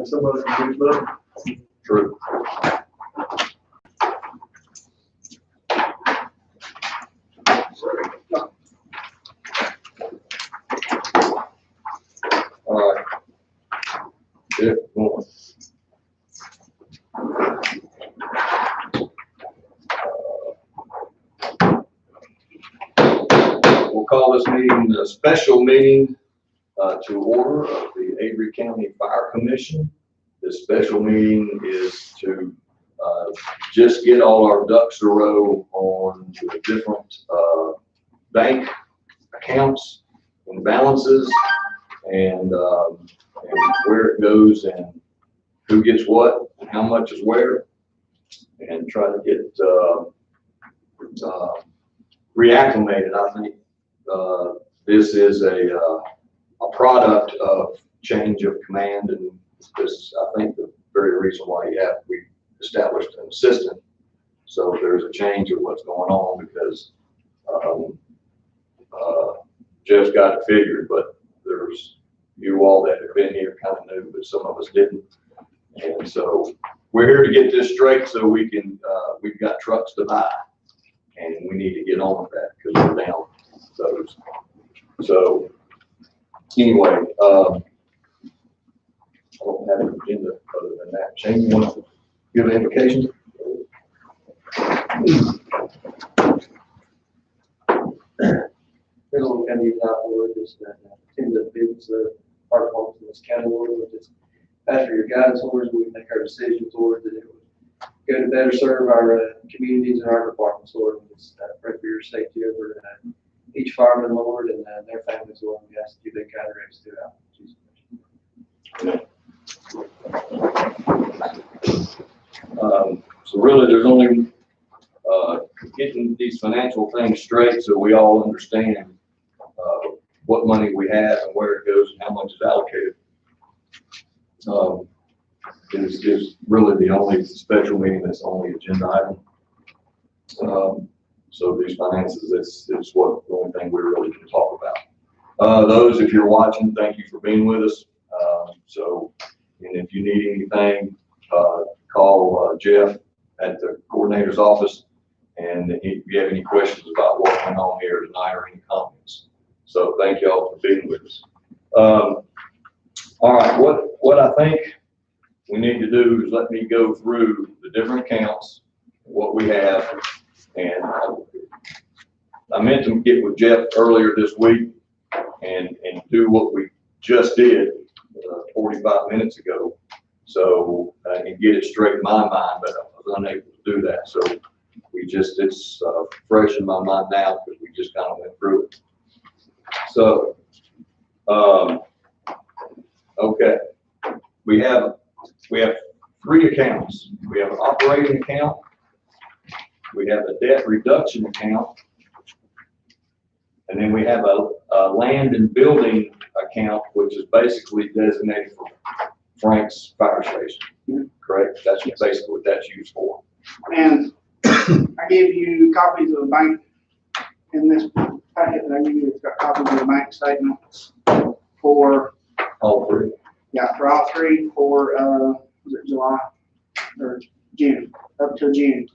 Somebody can do that. True. All right. Good morning. We'll call this meeting a special meeting to order of the Avery County Fire Commission. This special meeting is to just get all our ducks in a row on the different bank accounts and balances and where it goes and who gets what and how much is where, and try to get reacclimated. I think this is a product of change of command, and this, I think, the very reason why we established an assistant, so there's a change of what's going on, because Jeff's got it figured, but there's you all that have been here kind of knew, but some of us didn't, and so we're here to get this straight so we can we've got trucks to buy, and we need to get on with that because we're down those. So anyway, I don't have an agenda other than that. Shane, you want to give an invocation? There's a little kind of Lord, just tend to business of our homes in this county, Lord, and just ask for your guidance, Lord, as we make our decisions, Lord, that it would go to better serve our communities and our departments, Lord. We just pray for your safety over each fireman, Lord, and their families, Lord. We ask you to guide our acts throughout. So really, there's only getting these financial things straight so we all understand what money we have and where it goes and how much is allocated. Is really the only special meeting that's only agenda item. So these finances, it's what the only thing we really can talk about. Those, if you're watching, thank you for being with us. And if you need anything, call Jeff at the coordinator's office, and if you have any questions about what went on here tonight or any comments. So thank you all for being with us. All right, what I think we need to do is let me go through the different accounts, what we have, and I meant to get with Jeff earlier this week and do what we just did 45 minutes ago, so and get it straight in my mind, but I was unable to do that. So it's fresh in my mind now because we just kind of went through it. So, okay, we have three accounts. We have an operating account, we have a debt reduction account, and then we have a land and building account, which is basically designated for Frank's fire station. Correct? That's basically what that's used for. And I gave you copies of the bank in this packet that I gave you. It's got copies of the bank statements for All three. Yeah, for all three for was it July or June, up till June.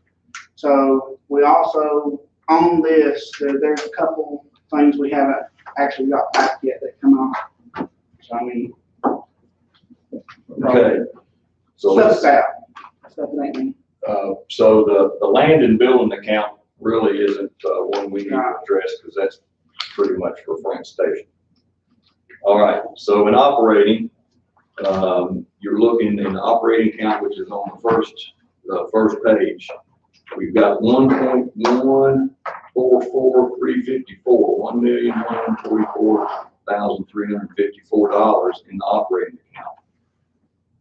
So we also on this, there's a couple things we haven't actually got back yet that come off. So I mean, Okay. So stuff's out. Stuff that ain't me. so the land and building account really isn't one we need to address because that's pretty much for Frank's station. All right. So in operating, you're looking in the operating account, which is on the first page. We've got $1,144,354, $1,144,354 in the operating account.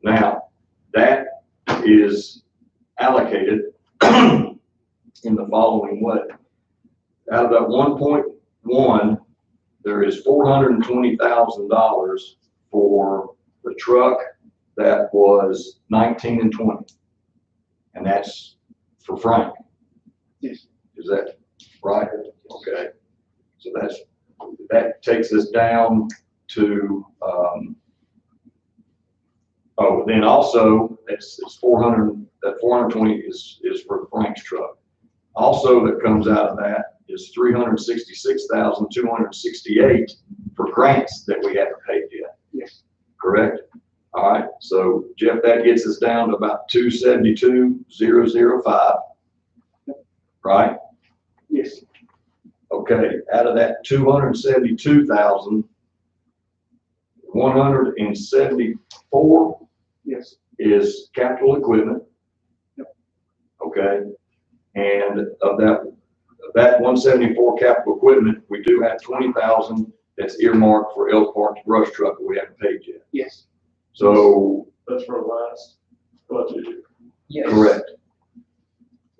Now, that is allocated in the following way. Out of that 1.1, there is $420,000 for the truck that was 19 and 20. And that's for Frank. Yes. Is that right? Okay. So that's that takes us down to, oh, then also, it's 400, that 420 is for Frank's truck. Also, that comes out of that is 366,268 for grants that we haven't paid yet. Yes. Correct? All right, so Jeff, that gets us down to about 272,005, right? Yes. Okay, out of that 272,174 Yes. is capital equipment. Yep. Okay, and of that 174 capital equipment, we do have 20,000 that's earmarked for Elk Park's brush truck that we haven't paid yet. Yes. So, That's for last budget year. Yes. correct.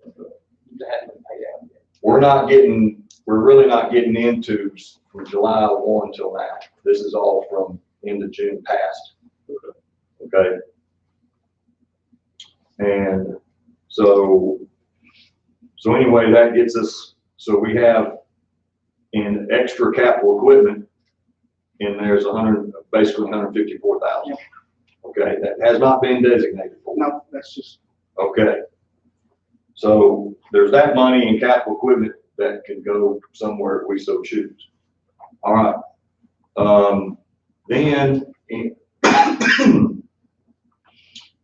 That hasn't been paid out yet. We're really not getting into from July 1 till now. This is all from end of June past. Okay. And so anyway, that gets us, so we have in extra capital equipment, and there's basically 154,000. Okay, that has not been designated for. No, that's just, Okay. So there's that money in capital equipment that can go somewhere if we so choose. All right. Then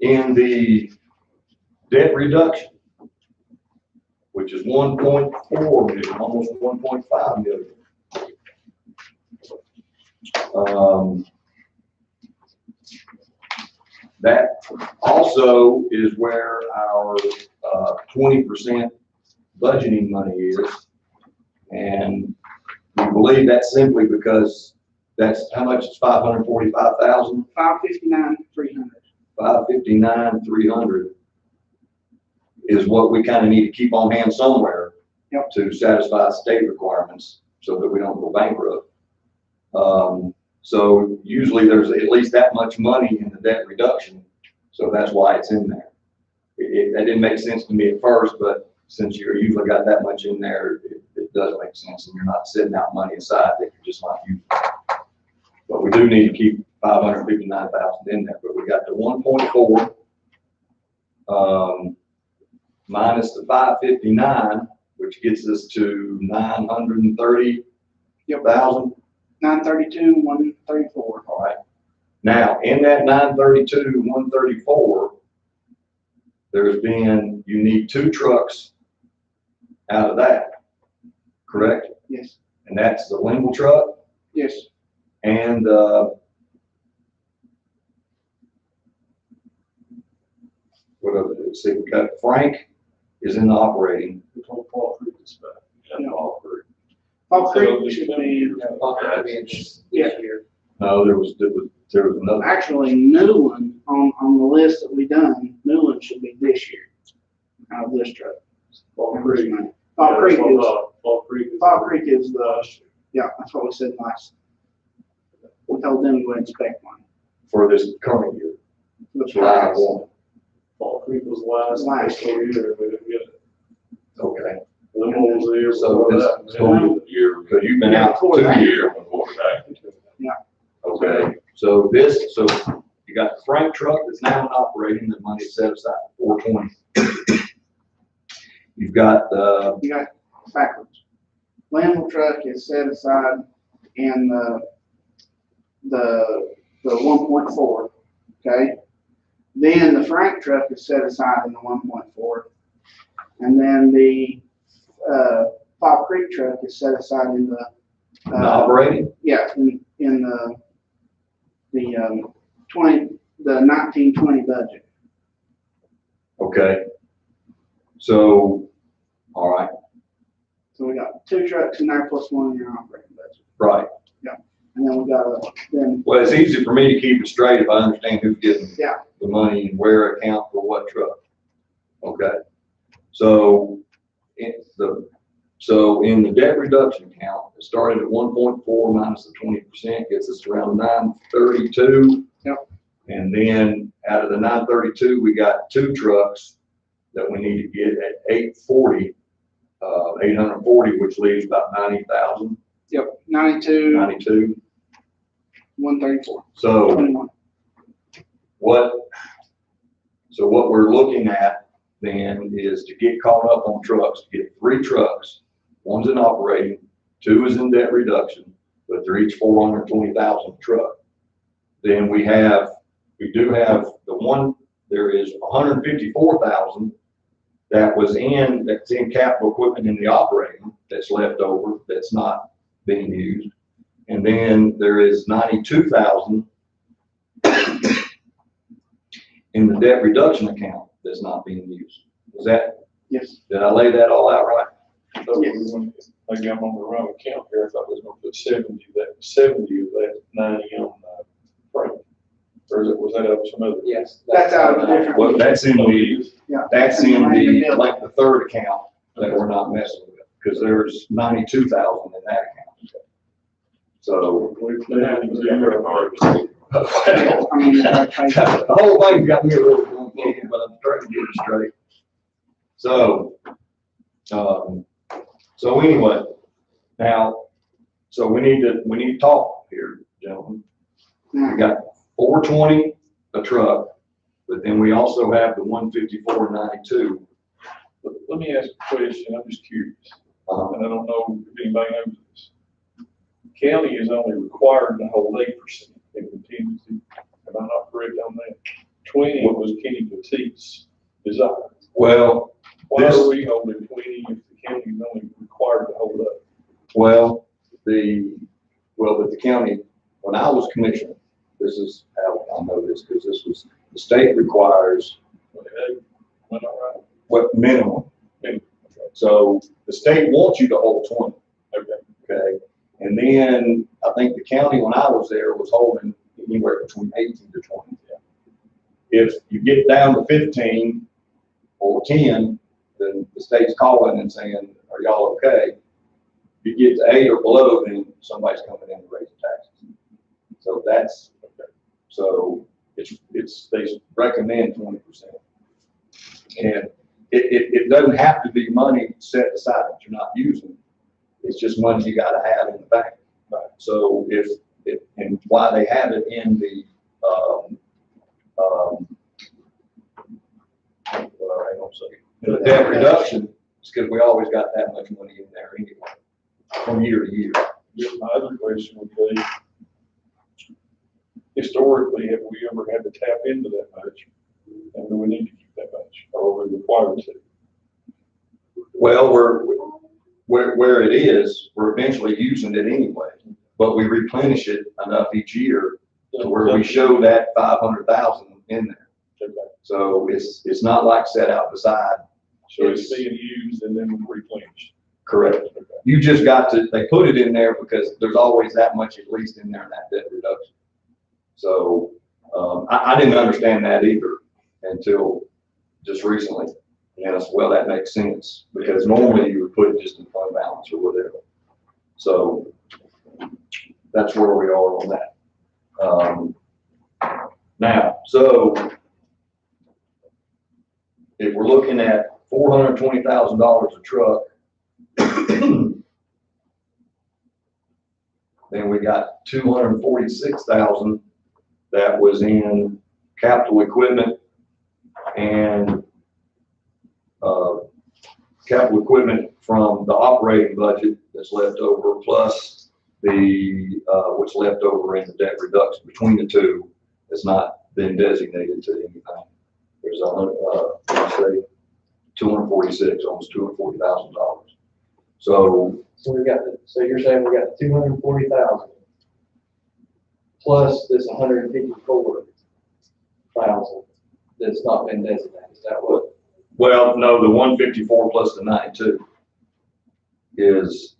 in the debt reduction, which is 1.4 million, almost 1.5 million. That also is where our 20% budgeting money is. And we believe that's simply because that's how much is 545,000, 559,300. 559,300 is what we kind of need to keep on hand somewhere. Yep. To satisfy state requirements so that we don't go bankrupt. So usually there's at least that much money in the debt reduction, so that's why it's in there. That didn't make sense to me at first, but since you usually got that much in there, it does make sense, and you're not sitting out money aside that you're just not using. But we do need to keep 559,000 in there, but we got the 1.4 minus the 559, which gets us to 930,000. 932, 134. All right. Now, in that 932, 134, you need 2 trucks out of that, correct? Yes. And that's the Lingle truck Yes. and, what other, let's see, we got Frank is in the operating. We told Paul Creek to spend. Yeah. Paul Creek. Fall Creek So, should be, This year. No, there was another. actually, Newland, on the list that we done, Newland should be this year, out of this truck. Paul Creek. Fall Creek is, Paul Creek. Fall Creek is the, yeah, that's what we said last. We told them to inspect one. For this current year, The July price. 1. Paul Creek was last fiscal year, we didn't get it. Okay. Limbo was the year So before this- that. so Year. So you've been Yeah, out before 2 that. years. Yeah. Okay, so you got the Frank truck that's now in operating, the money set aside for 420. You've got, You got backwards. Lamble truck is set aside in the 1.4, okay? Then the Frank truck is set aside in the 1.4. And then the, Fall Creek truck is set aside in the, the operating, yeah, in the 1920 budget. okay. So, all right, So we got 2 trucks in there plus 1 in your operating budget. right. And then we got then, Well, it's easy for me to keep it straight if I understand who's getting Yeah. the money and where account for what truck. Okay, so in the debt reduction account, it started at 1.4 minus the 20% gets us around 932. Yep. And then out of the 932, we got 2 trucks that we need to get at 840, which leaves about 90,000. Yep, 92, 92. 134, So 21. what we're looking at then is to get caught up on trucks, to get 3 trucks. One's in operating, 2 is in debt reduction, but they're each 420,000 a truck. Then we do have the one, there is 154,000 that's in capital equipment in the operating, that's left over, that's not being used. And then there is 92,000 in the debt reduction account that's not being used. Yes. Did I lay that all out right? So we went, maybe I'm on the wrong account here, I thought we was gonna put 70 of that 90 on, Frank. Or was that up some other? Yes. That's out of a different. Well, that's in the, Yeah. that's in Random the, bill. like the third account that we're not messing with, because there's 92,000 in that account. So, We haven't zero marks. well, I mean, that's right. the whole thing got me a little confused, but I'm trying to get it straight. So, so anyway, now, so we need to talk here, gentlemen. We got 420 a truck, but then we also have the 154.92. Let me ask a question, I'm just curious, and I don't know if anybody knows this. County is only required to hold 8% in contingency, am I not correct on that? 20 was Kenny Petite's desire. Well, Why are we holding 20 if the county is only required to hold up? but the county, when I was commissioner, this is how I know this, because the state requires Went all right. what minimum. Minimum. So the state wants you to hold 20, Okay. okay? And then I think the county, when I was there, was holding anywhere between 18 to 20. If you get down to 15 or 10, then the state's calling and saying, are y'all okay? If you get to 8 or below, then somebody's coming in to raise the taxes. So that's, so they recommend 20%. And it doesn't have to be money set aside that you're not using. It's just money you gotta have in the bank. So and why they have it in the, hang on a second. In the debt reduction, it's because we always got that much money in there anyway, from year to year. My other question would be, historically, have we ever had to tap into that much? And do we need to keep that much, or are we required to? Well, where it is, we're eventually using it anyway, but we replenish it enough each year to where we show that 500,000 in there. Okay. So it's not like set out beside. So it's being used and then replenished. Correct. You just got to, they put it in there because there's always that much at least in there in that debt reduction. So, I didn't understand that either until just recently. And I said, well, that makes sense, because normally you would put it just in fund balance or whatever. So that's where we are on that. Now, so if we're looking at $420,000 a truck, then we got 246,000 that was in capital equipment and capital equipment from the operating budget that's left over, plus the what's left over in the debt reduction. Between the two, it's not been designated to anything. There's say 246, almost $240,000. So So you're saying we got 240,000 plus this 154,000 that's not been designated. Is that what? well, no, the 154 plus the 92 is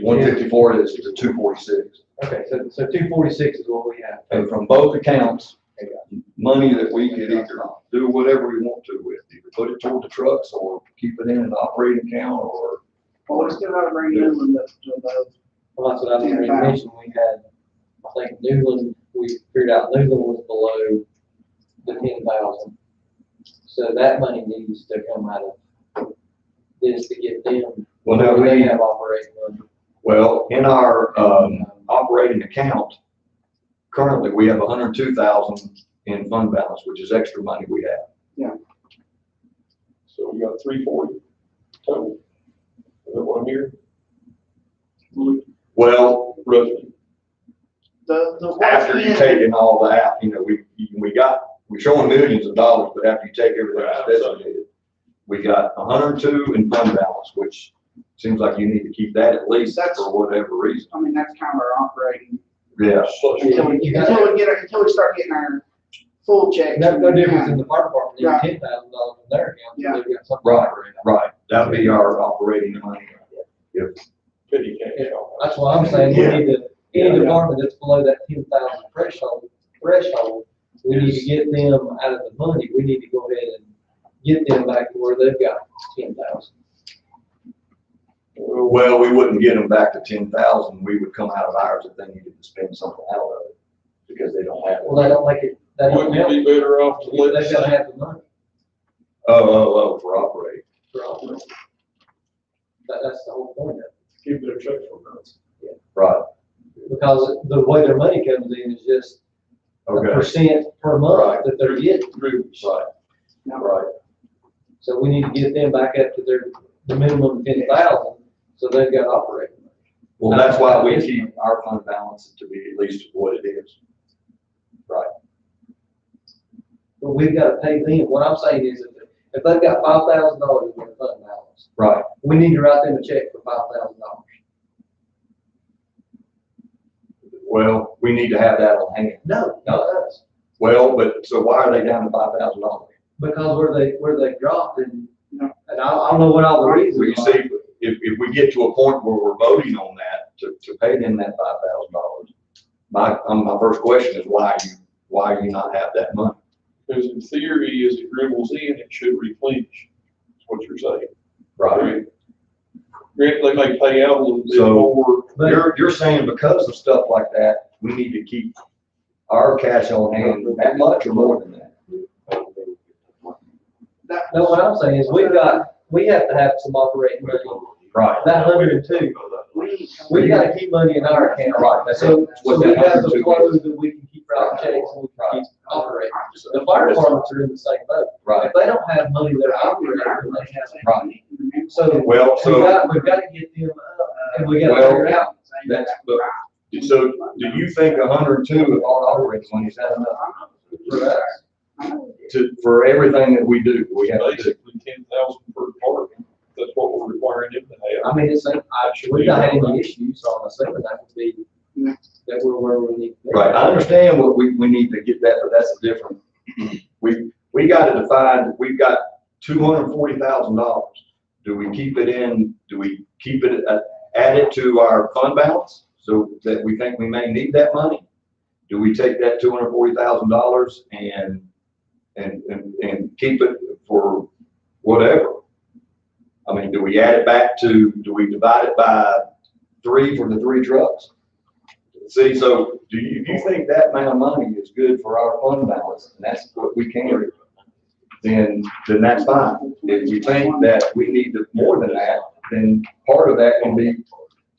154 is the 246. Okay, so 246 is what we have. And from both accounts, money that we could either do whatever we want to with, either put it toward the trucks or keep it in an operating account or. Well, we still gotta bring Newland up to those. Well, that's what I was going to mention. We had, I think Newland, we figured out Newland was below the 10,000. So that money needs to come out of this to get them. Well, now They we, have operating money. Well, in our, operating account, currently, we have 102,000 in fund balance, which is extra money we have. So we got 340 total. Is that what I'm hearing? Well, Roughly. after you take in all that, you know, we're showing millions of dollars, but after you take everything that's designated, we got 102 in fund balance, which seems like you need to keep that at least for whatever reason. I mean, that's kind of our operating, Yeah, until we start getting our full checks. That's no difference in the fire department, Right. $10,000 from their account. Yeah. They've got something Right. operating. right. That'd be our operating money. Petty cash. That's what I'm saying, we Yeah. need to, any department that's below that 10,000 threshold, we need to get them out of the money, we need to go ahead and get them back to where they've got 10,000. Well, we wouldn't get them back to 10,000. We would come out of ours if they needed to spend something out of it because they don't have it. Well, they don't make it, that don't Wouldn't it help, be better off to let? they've gotta have the money Oh, for operating. for operating. That's the whole point of it. Keep their checks for us. Right. Because the way their money comes in is just a Okay. percent per month Right. that they're getting. Right. Yeah. Right. So we need to get them back up to the minimum 10,000, so they've got operating. Well, that's why we keep our fund balance to be at least what it is. Right. But we've got to pay them. What I'm saying is if they've got $5,000 in their fund balance, Right. we need to write them a check for $5,000. Well, we need to have that on hand. No, not us. Well, but so why are they down to $5,000? Because where they dropped and, Yeah. and I don't know what all the reasons Well, you are. see, if we get to a point where we're voting on that, to pay them that $5,000, my first question is why you not have that money? Because in theory, as it dribbles in, it should replenish, is what you're saying. Granted, they may pay out a little bit So- more. But- You're saying because of stuff like that, we need to keep our cash on hand that much or more than that? No, what I'm saying is we have to have some operating money. Right. That 102, we got to keep money in our account. Right, that's So what we that have the 102 flow is. that we can keep writing checks and we can keep operating. The Right. fire departments are in the same boat. Right. If they don't have money they're operating, then they have. Right. So Well, we've got to get them up and we got to Well, figure it out. That's, but, so do you think 102 of our operating money is that enough For us. for everything that we do? We have to do. Basically 10,000 per department. That's what we're requiring them to have. I mean, we've not had any issues, so I'm assuming that would be, Yeah. that we're where we need to be. Right, I understand what we need to get that, but that's a different, we got to define, we've got $240,000. Do we keep it in, do we keep it, add it to our fund balance so that we think we may need that money? Do we take that $240,000 and keep it for whatever? I mean, do we add it back do we divide it by 3 for the 3 trucks? See, so if you think that amount of money is good for our fund balance, and that's what we carry, then that's fine. If you think that we need more than that, then part of that can be,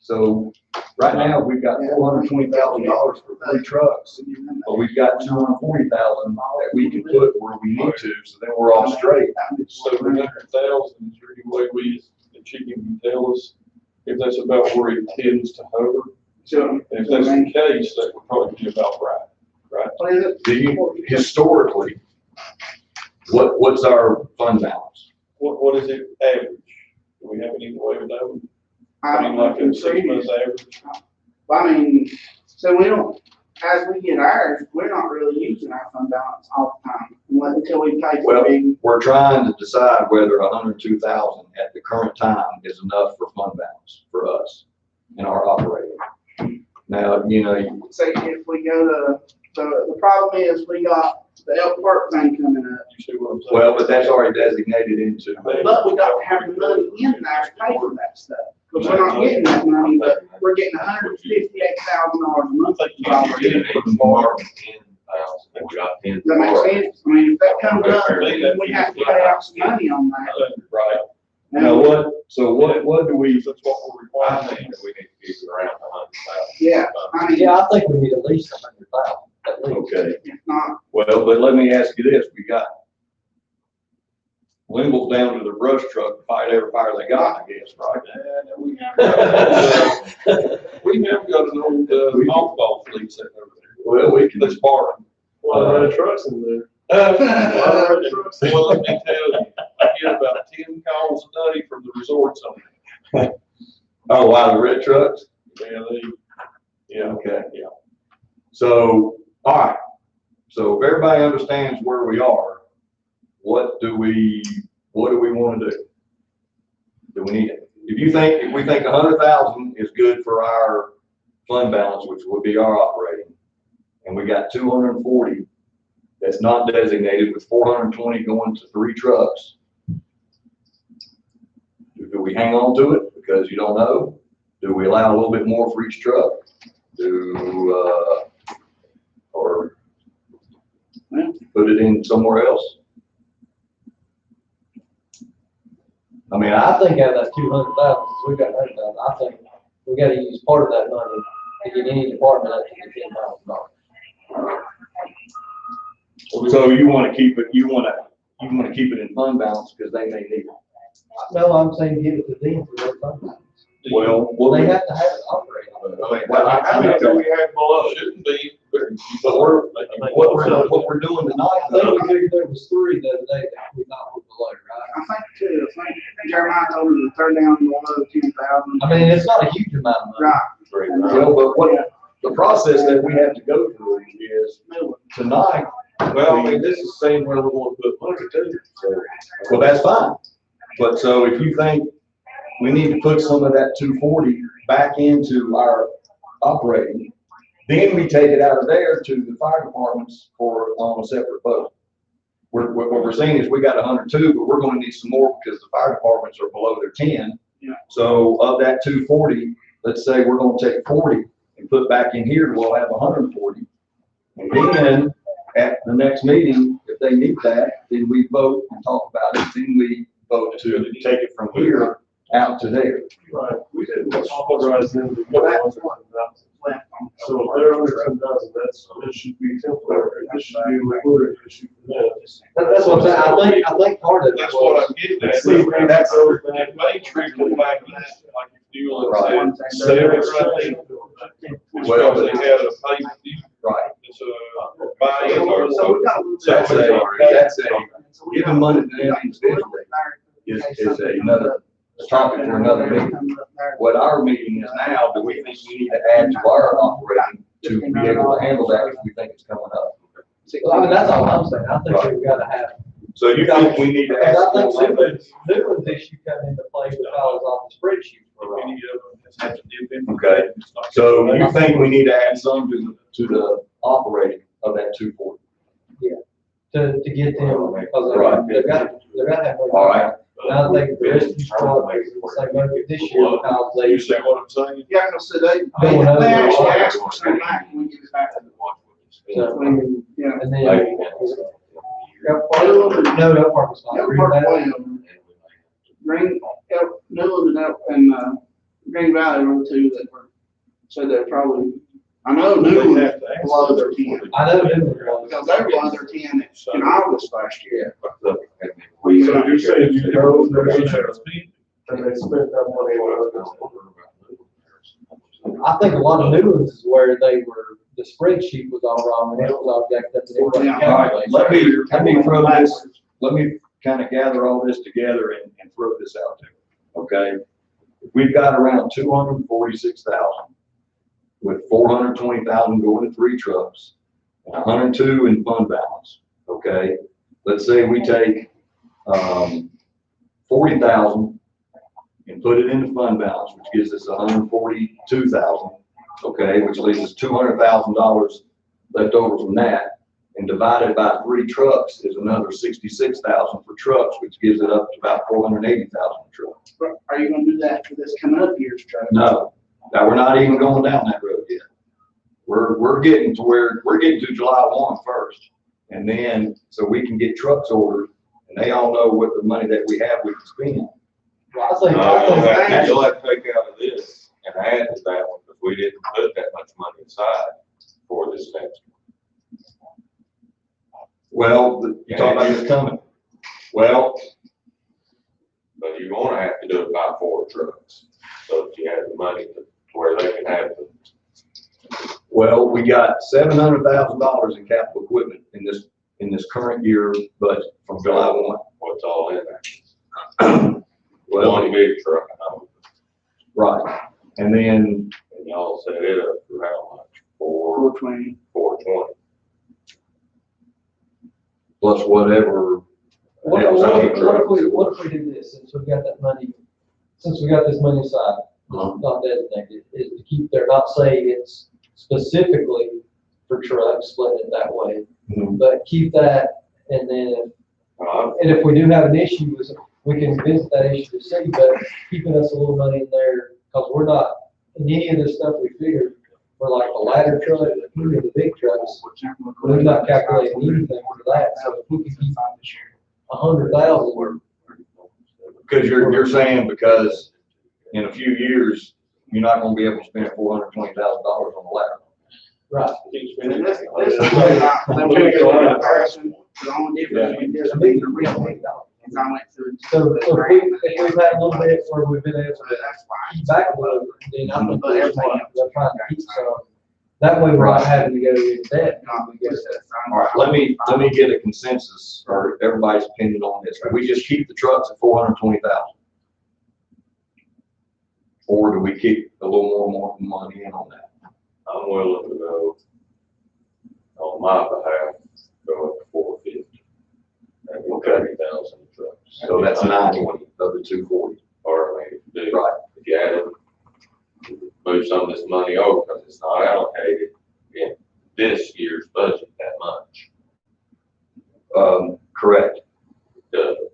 so right now, we've got $420,000 for 3 trucks, but we've got $240,000 that we can put where we need to, so then we're all straight. So the 100,000, is there any way the chief can tell us if that's about where it tends to hover? So, And if that's the case, that would probably be about right. what is it? Do you, historically, what's our fund balance? What is it average? Do we have any way of knowing? I mean, like a 6 months average? Well, I mean, so we don't, as we get ours, we're not really using our fund balance all the time, until we pay Well, for big. we're trying to decide whether 102,000 at the current time is enough for fund balance for us in our operating. Now, Say if we go to, the problem is we got the Elk Park thing coming up, You see what I'm saying? well, but that's already designated into. but we got to have the money in there to pay for that stuff. Because we're not getting that money, but we're getting $158,000 a month. I think you already did it for the bar. Does that make sense? I mean, if that comes up, then we have to pay out some money on that. Right. Now, what do we, That's what we're I requiring. think that we need to keep it around 100,000. Yeah, I mean, Yeah, I think we need at least 100,000, at least. okay, if not, well, but let me ask you this, we got Limble's down to the brush truck to fight every fire they got, I guess, right? We have got an old, mothball fleet sitting over there. Well, we can, That's borrowed. Well, trucks in there. Well, let me tell you, I get about 10 calls a day from the resorts on it. oh, wow, the red trucks? Yeah, Yeah, okay, yeah. So, all right, so if everybody understands where we are, what do we want to do? Do we need it? If we think 100,000 is good for our fund balance, which would be our operating, and we got 240 that's not designated with 420 going to 3 trucks, do we hang on to it because you don't know? Do we allow a little bit more for each truck? Or put it in somewhere else? I mean, I think out of that 200,000, we got 100,000, I think we gotta use part of that money to get any department up to the $10,000. so you wanna keep it, you wanna keep it in fund balance because they may need it. No, I'm saying give it to them for their fund balance. Well, They have to have it operating. I think that we had below, shouldn't be, but what we're doing tonight, I think we figured there was 3 the other day that we thought were below, right? I think too, I think Jeremiah told me to turn down below 10,000. I mean, it's not a huge amount of money. Right. well, but what, the process that we have to go through is tonight, Well, I mean, this is saying where we're going to put money too, so. well, that's fine. But so if you think we need to put some of that 240 back into our operating, then we take it out of there to the fire departments on a separate vote. What we're saying is we got 102, but we're gonna need some more because the fire departments are below their 10. Yeah. So of that 240, let's say we're gonna take 40 and put back in here, we'll have 140. And then at the next meeting, if they need that, then we vote and talk about it, then we vote to take it from here out to there. Right, we didn't authorize them to go Well, that's on. what left on. So if they're under 10,000, that should be temporary, this should be a recorded issue for them. That's what I'm saying, I think part of it that's what was, I'm getting at. See, that's everything. It may trickle back in, like if you Right. said, say it's right there. Well, Because they had a payment due, Right. it's a buy-in or So we got a little That's bit. that's giving money to them individually is another topic for another meeting. What our meeting is now, do we think we need to add to our operating to be able to handle that if we think it's coming up? well, I mean, that's all I'm saying, I think we've gotta have. So you think we need to add? Because I think Newland's issue come into play because on the spreadsheet for if any of them has had to dip in. Okay. So you think we need to add some to the operating of that 240? to get them, because Right. they've got to have. All right. Now I think the rest of these projects, it's like maybe this year, because they. You see what I'm saying? Yeah, so they Don't have actually the- asked for some back when we get it back. So, Yeah. and then. Like- No, no parking spot. Yeah, Park Way over. Green, Newland and Green Valley were the two that were, said they're probably, I know Newland They have to ask. below their 10. I know Newland was. Because they were below their 10 in August last year. So you're saying you know, they're in there, and they spent that money on it. I think a lot of Newlands is where they were, the spreadsheet was all wrong, and it was all jacked up. And they were Yeah. All right, let me throw this, let me kind of gather all this together and throw this out there, okay? We've got around 246,000 with 420,000 going to 3 trucks and 102 in fund balance, okay? Let's say we take 40,000 and put it into fund balance, which gives us 142,000, okay, which leaves us $200,000 left over from that. And divided by 3 trucks is another 66,000 for trucks, which gives it up to about 480,000 for trucks. But are you gonna do that for this coming up year's truck? No, now we're not even going down that road yet. We're getting to July 1 first. And then, so we can get trucks ordered and they all know what the money that we have we can spend. Well, I think, You'll have to take out of this and add to that one, because we didn't put that much money aside for this next. Well, you talking about this coming? Well, But you're gonna have to do it by 4 trucks, so that you have the money to where they can have the. well, we got $700,000 in capital equipment in this current year budget from July 1. What's all in there. Well, One big truck, right, and then, and y'all set it up for how much? 420. 420. plus whatever. what else if trucks. what if we do this, since we got that money, since we got this money aside, Uh-huh. not designated, is to keep there, not saying it's specifically for trucks, split it that way, Mhm. but keep that, and then, Uh, and if we do have an issue with it, we can visit that issue to see, but keeping us a little money in there, because we're not, in any of this stuff we figured, we're like the ladder truck, any of the big trucks, we're not calculating anything for that, so if we can keep 100,000, Because you're saying because in a few years, you're not gonna be able to spend $420,000 on the ladder. right. And this is not, then we get a comparison, the only difference between this and the real thing, is I went through. So if we've had a little bit where we've been able to That's fine. keep back a little, then I think that's why we're trying to keep some. That way we're not having to go in debt. All right, let me get a consensus or everybody's opinion on this. Do we just keep the trucks at 420,000? Or do we keep a little more money in on that? I'm willing to go on my behalf, go up to 450. And get Okay. 30,000 trucks. So that's 90 of the 240. Or I mean, do, Right. if you add it, move some of this money over, because it's not allocated in this year's budget that much. Correct. To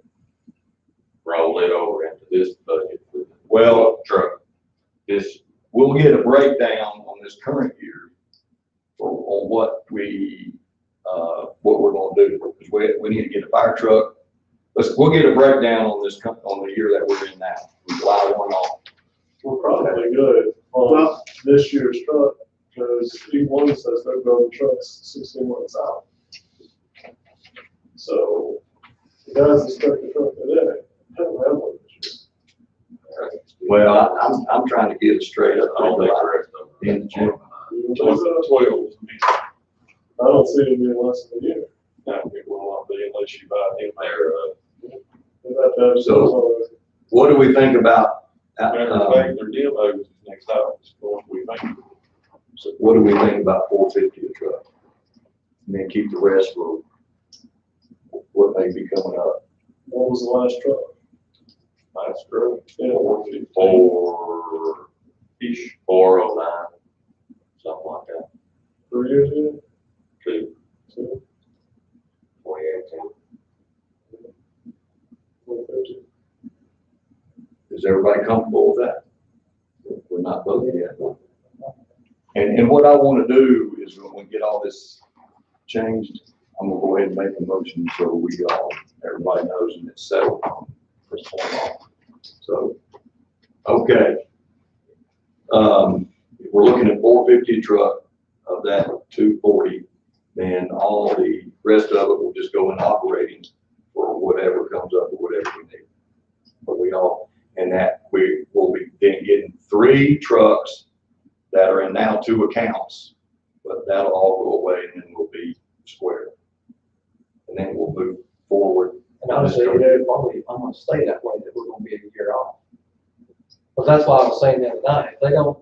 roll it over into this budget for the Well, truck. This, we'll get a breakdown on this current year on what we're gonna do, because we need to get a fire truck. We'll get a breakdown on on the year that we're in now, from July 1 on. We're probably good on Well- this year's truck, because E1 says they're building trucks 16 months out. So, the guys that start the truck today, don't have one this Well, I'm trying to get it straight up. I don't think the rest of them. In June. year. 12, I don't see it being less than a year. no, it will not be unless you buy them there. They'd have to have So- some- What do we think about, Matter of fact, their demos next out, is going to be made. so what do we think about 450 a truck? And then keep the rest for what may be coming up. What was the last truck? Last truck, Yeah. 450, 409, something like that, 3 years ago? 2018. 450. Is everybody comfortable with that? We're not voting yet. And what I want to do is when we get all this changed, I'm gonna go ahead and make a motion so everybody knows and it's settled from this point on. So, okay. If we're looking at 450 a truck of that 240, then all the rest of it will just go in operating for whatever comes up or whatever we need. But and that we will be then getting 3 trucks that are in now 2 accounts, but that'll all go away and then we'll be square. And then we'll move forward. And honestly, they're probably, I'm gonna stay that way, that we're gonna be a year off. But that's why I was saying the other night, if they don't,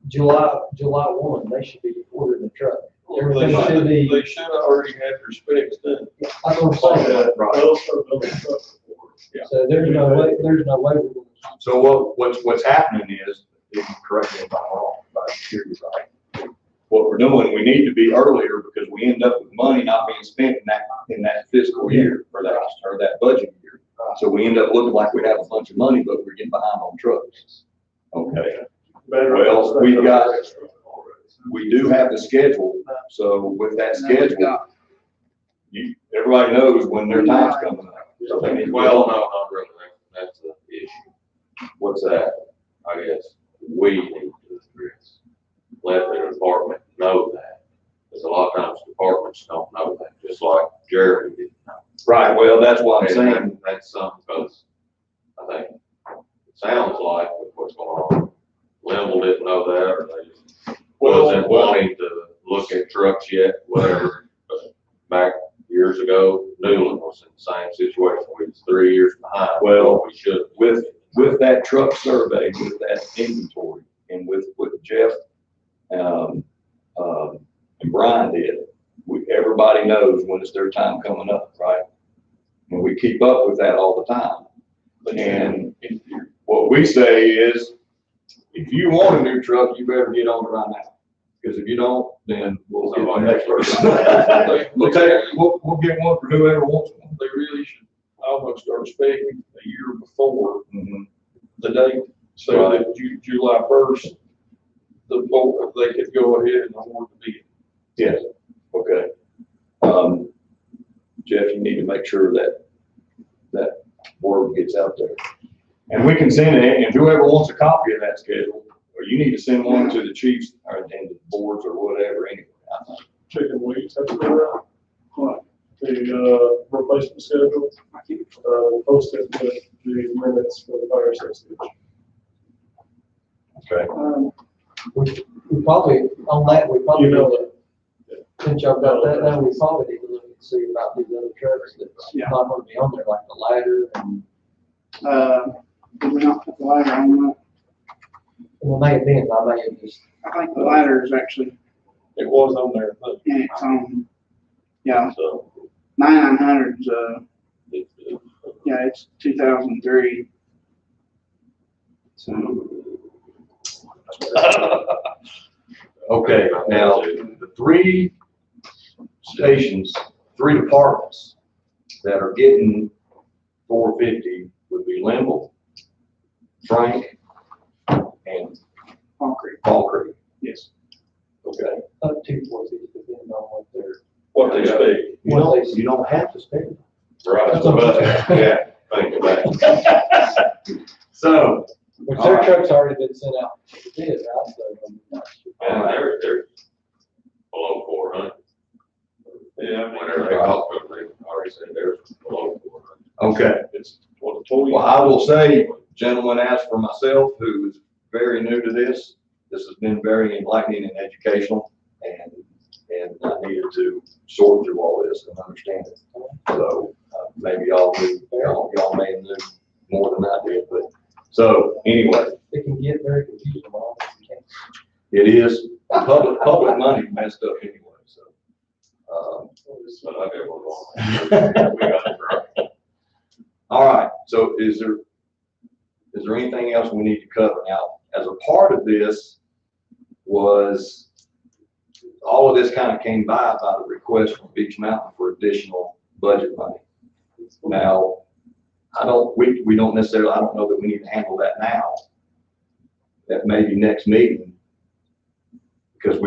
July 1, they should be ordering the truck. Everything should be, They should have already had their specs done. that's what I'm saying. Right. They'll start building trucks before. So there's no way we're gonna. So what's happening is, if you correct me if I'm wrong, but I hear you right. What we're doing, we need to be earlier because we end up with money not being spent in that fiscal year or that budget year. So we end up looking like we have a bunch of money, but we're getting behind on trucks. Okay, Better- Well, we do have the schedule, so with that schedule, everybody knows when their time's coming up. So they need to- Well, no, not really, that's the issue. What's that? I guess we need to address. Let the department know that. Because a lot of times departments don't know that, just like Jeremy didn't know. Right, well, that's what I'm And saying. that's something, because I think it sounds like with what's going on, Limble didn't know that, or they just wasn't wanting to look at trucks yet, whatever. But back years ago, Newland was in the same situation. We was 3 years behind. Well, We should. With that truck survey, with that inventory, and with what Jeff, and Brian did, everybody knows when it's their time coming up, right? And we keep up with that all the time. And what we say is, if you want a new truck, you better get on it right now. Because if you don't, then we'll get the next person. We'll get one for whoever wants one. They really should almost start speaking a year before Mhm. the date, so that July 1st, they could go ahead and award the bid. Yes, okay. Jeff, you need to make sure that word gets out there. And we can send it, and whoever wants a copy of that schedule, or you need to send one to the chiefs or and the boards or whatever anyway. I think. Chicken wings, have to go around. What? The, replacement schedule, posted with the minutes for the fire association. Okay. We probably, on that, we probably, You know need to- since y'all got that, now we probably need to look and see about these other trucks that's Yeah. not gonna be on there, like the ladder, and Did we not put the ladder on that? it may have been, I may have just, I think the ladder is actually It was on there, but, in its own, yeah, So, 9900's, it's, yeah, it's 2003. So, Okay, now, the three stations, three departments that are getting 450 would be Limble, Frank, and concrete, Fall Creek. yes. Okay. up to 450, depending on what they're. what they say. You don't have to spend. right, but, yeah, think about it. So, Which All their right. truck's already been sent out to bid, right? So, I'm not sure. And they're below 400. Yeah. Whenever they talk to them, they already said they're below 400. okay. It's what I told you. Well, I will say, gentlemen, as for myself, who is very new to this has been very enlightening and educational, and I needed to sort through all this and understand it. So, maybe y'all may have knew more than I did, but, so, anyway, It can get very confusing, Ron, if you can't. it is, public money messed up anyway, so. But I get what we got it right. All right, so is there anything else we need to cover? Now, as a part of this was, all of this kind of came by the request from Beach Mountain for additional budget money. Now, we don't necessarily, I don't know that we need to handle that now. That may be next meeting, because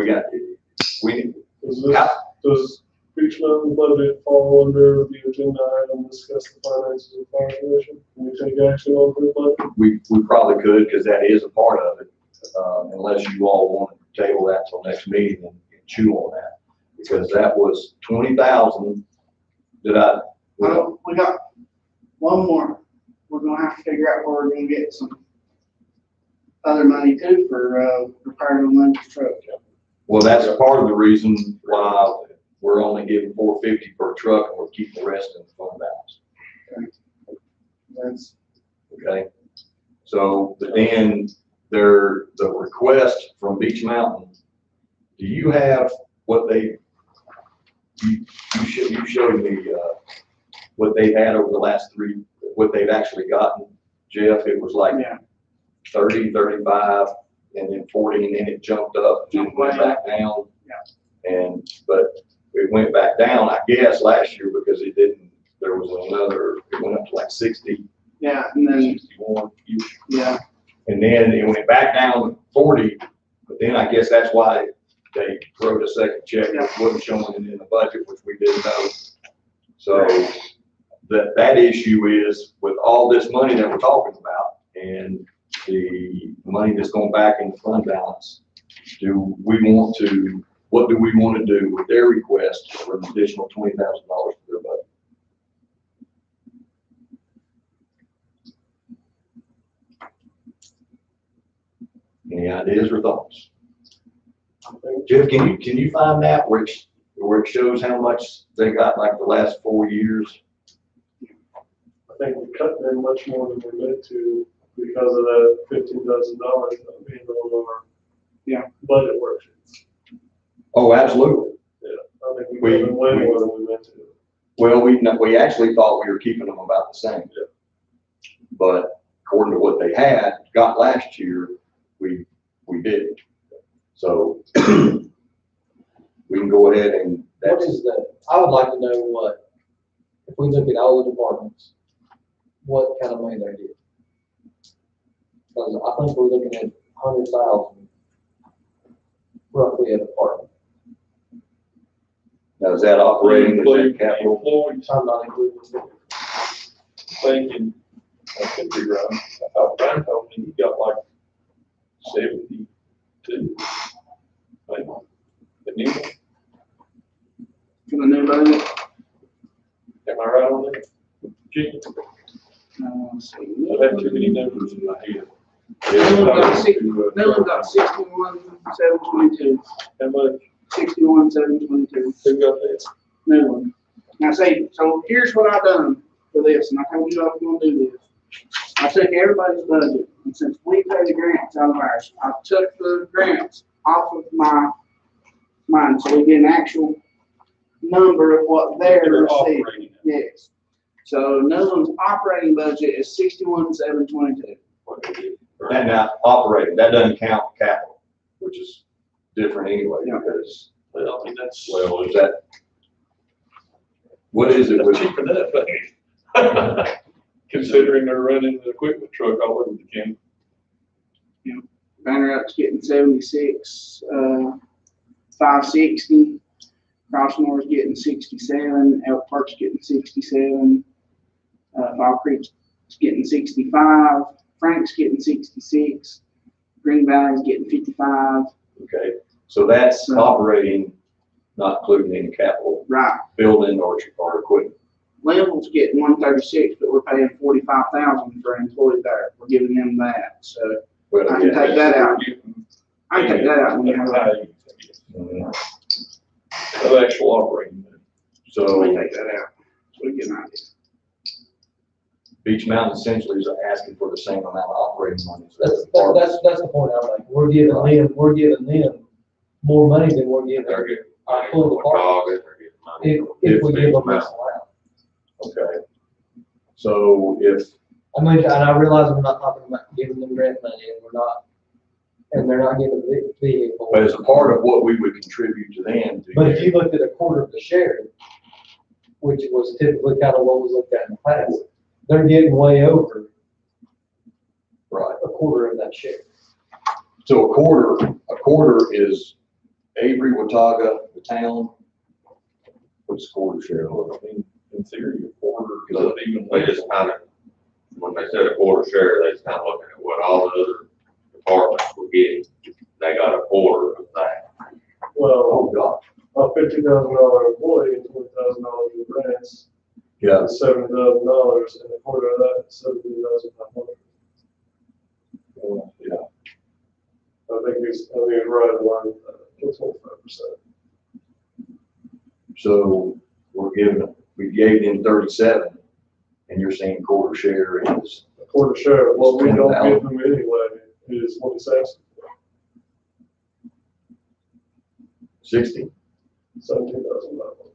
Does Beach Mountain budget fall under the agenda item, discuss the finances of fire commission? Can we take action on the budget? we probably could, because that is a part of it, unless you all want to table that till next meeting and chew on that, because that was 20,000 that We got one more. We're gonna have to figure out where we're gonna get some other money too for, repairing the Lincoln truck. well, that's part of the reason why we're only giving 450 per truck, and we're keeping the rest in the fund balance. That's, Okay, so, but then the request from Beach Mountain, do you have what you showed me, what they've had over the last what they've actually gotten, Jeff? It was like yeah, 30, 35, and then 40, and then it jumped up and then went back down. Yeah. But it went back down, I guess, last year because it went up to like 60, yeah, and then, 61. yeah, And then it went back down to 40, but then I guess that's why they wrote a second check that wasn't showing it in the budget, which we didn't know. So that issue is, with all this money that we're talking about, and the money that's going back in the fund balance, what do we want to do with their request for an additional $20,000 for their budget? Any ideas or thoughts? Jeff, can you find that where it shows how much they got like the last 4 years? I think we cut them much more than we meant to because of that $15,000 not being on our budget worksheets. Oh, absolutely. Yeah, I think we cut them way more than we meant to. Well, we actually thought we were keeping them about the same. Yeah. But according to what they got last year, we didn't. So we can go ahead and What is the, I would like to know what, if we look at all the departments, what kind of money they get. Because I think we're looking at 100,000 roughly a department. now is that operating, is that capital? Employees, I'm not including. thinking, I could be right. I thought Brian told me he got like 72. Like, the new one, For the new budget. am I right on that? Gee, Let's see. I have too many numbers in my head. New one got 61,722. How much? 61,722. Who got that? New one. Now see, so here's what I done for this, and I told you I was gonna do this. I took everybody's budget, and since we pay the grants out of ours, I took the grants off of mine, so we get an actual number of what they're They're receiving. operating. Yes. So no one's operating budget is 61,722. And now operating, that doesn't count capital, which is different anyway, Yeah. because, Well, I mean, that's. well, is that, what is it That's with, cheap enough, I think. Considering they're running the equipment truck all over the county. Banner Up's getting 76, 560. Crossmore's getting 67. Elk Park's getting 67. Fall Creek's getting 65. Frank's getting 66. Green Valley's getting 55. okay, so that's operating, not including any capital, Right. building or equipment. Level's getting 136, but we're paying 45,000 for an employee there. We're giving them that, so Well, I can yeah, take that out. I can take that out when you have that. Of actual operating. So We take that out, so we get an idea. Beach Mountain essentially is asking for the same amount of operating money. So that's part of That's the point I'm making. We're giving them more money than we're giving They're getting our money full from department. Wacaga, they're getting money If from we give them Beach this Mountain. allowance. Okay. So if, I mean, and I realize we're not talking about giving them grant money, and they're not getting a vehicle. but as a part of what we would contribute to them. But if you looked at a quarter of the share, which was typically kind of what was looked at in the past, they're getting way over Right. a quarter of that share. So a quarter is Avery, Watauga, the town. What's the quarter share? I mean, in theory, a quarter, because even. They just kind of, when they said a quarter share, they just kind of looking at what all the other departments were getting. They got a quarter of that. Well, Oh, God. a $50,000 employee and $20,000 in grants, Yeah. is $70,000, and a quarter of that is $17,500. Yeah. I think it's right around 25%. So we gave them 37, and you're saying quarter share is, A quarter share of what we don't $20,000. give them anyway is what it's asking for, 60. $17,500.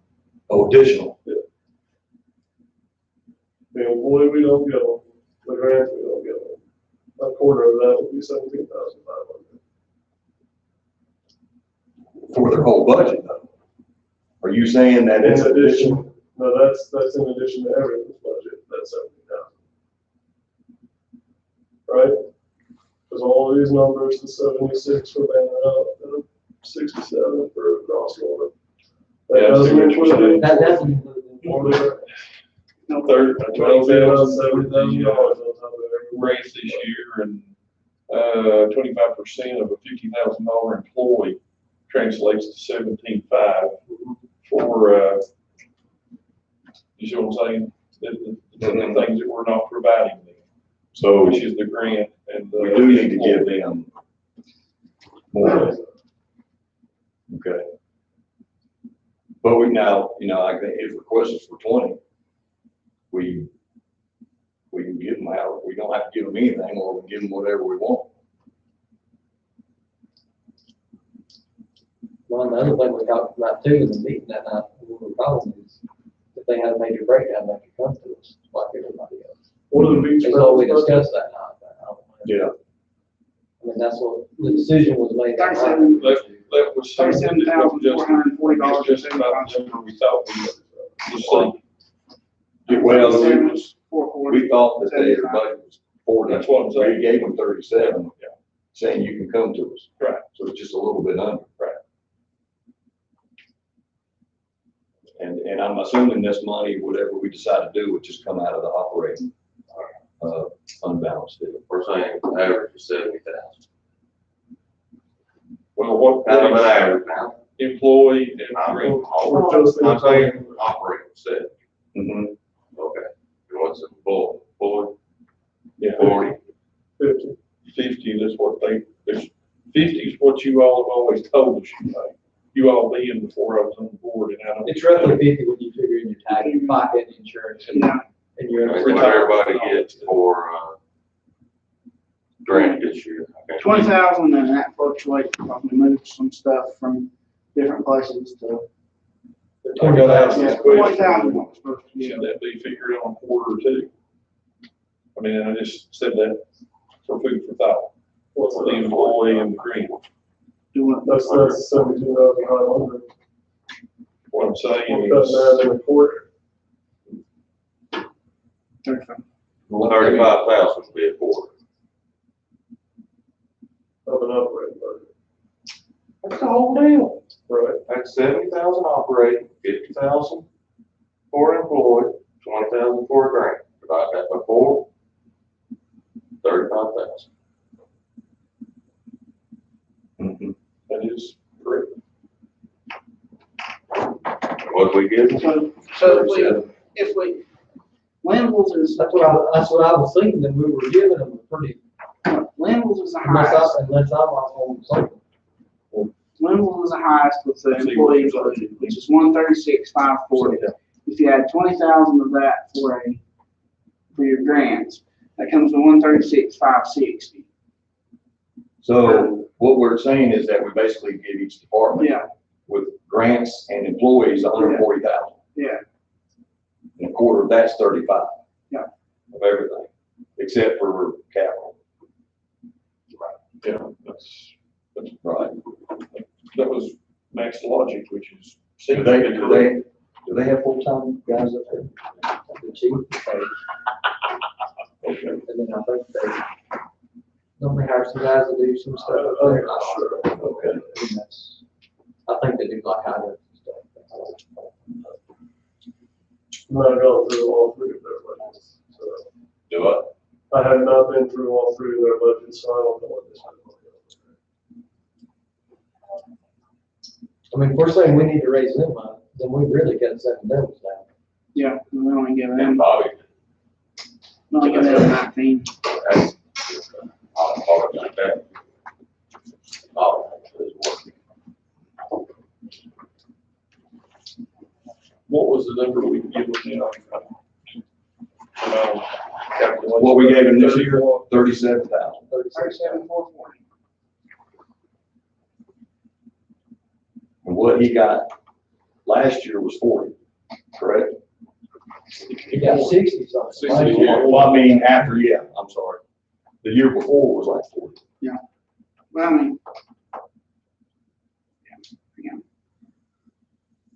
Oh, additional. The employee, we don't get them, the grant, we don't get them. A quarter of that would be $17,500. For their whole budget, though. Are you saying that it's In addition, no, that's in addition to everyone's budget, that's $70,000. Right? Because all these numbers, the 76 for Banner Up, the 67 for Crosswater. That Yeah, I see doesn't what you're include saying. That doesn't include the all the, No, Third, $70,000 on top of everything. raise this year, and 25% of a $50,000 employee translates to 17.5 for, you see what I'm saying? The things that we're not providing them, So which is the grant and the. we do need to give them more. Okay. But we now, I think his request is for 20. We can give them out, we don't have to give them anything, or we can give them whatever we want. Well, the other thing we talked about too in the meeting that night, when we were calling is, if they had a major breakdown, they could come to us like everybody else. What are the beach? That's all we discussed that night. Yeah. I mean, that's what, the decision was made. that night. That was something that was $37,440. just about the number we thought we was saying. Well, we thought that their 75. budget was 40. That's what I'm saying. We gave them 37, saying you can come to us. Right. So it's just a little bit under. Right. And I'm assuming this money, whatever we decide to do, would just come out of the operating, unbalanced deal. We're saying average is 70,000. Well, what Kind of an average now. employee and grant. I'm saying operating 70. Mm-hmm. Okay. And what's it, full, Yeah, 40? 50. 50, that's what they, 50 is what you all have always told us you pay. You all being before I was on the board, and I don't. It's roughly 50 when you figure in your tax, your pocket, insurance, and your. That's what everybody gets for, grant this year. Okay. 20,000, and that fluctuates because we moved some stuff from different places to. I gotta ask Yeah, this question. 20,000 was supposed to be. Should that be figured on quarter two? I mean, I just said that for food for thought, for the employee and the grant. Doing. That's 17,500. What I'm saying We're cutting that is, in a quarter. 35,000 would be a quarter. Of an operating budget. That's the whole deal. Right. That's 70,000 operating, 50,000 for an employee, 20,000 for a grant. Divide that by 4, 35,000. Mm-hmm. that is correct. What we get? So if we, Linville's is, That's what I was thinking, that we were giving them a pretty, Linville's is the unless highest. I'm off on something. Linville is the highest with the employees, which is 136,540. If you add 20,000 of that for your grants, that comes to 136,560. So what we're saying is that we basically give each department Yeah, with grants and employees 140,000. yeah, And a quarter of that's 35. Yeah. Of everything, except for capital. Yeah, that's Right. that was Max Logic, which is. Do they have full-time guys up there? The chief, they, Okay. and then I think they normally hire some guys to do some stuff up there. Not sure. Okay. And that's, I think they do like hiring and stuff. I'm not going through all three of their budgets. So Do I? I have not been through all three of their budgets, so I don't know what this is. I mean, if we're saying we need to raise them up, then we really got 7 devils down. yeah, we only give And them, Bobby, we only give them 19. that's, I'll apologize that. Bobby is working. What was the number we gave them? What we gave him this year, 37,000. 37,440. And what he got last year was 40, correct? You got 60 something. 60, last year. yeah. Well, I mean, after, yeah, I'm sorry. The year before was like 40. Well, I mean,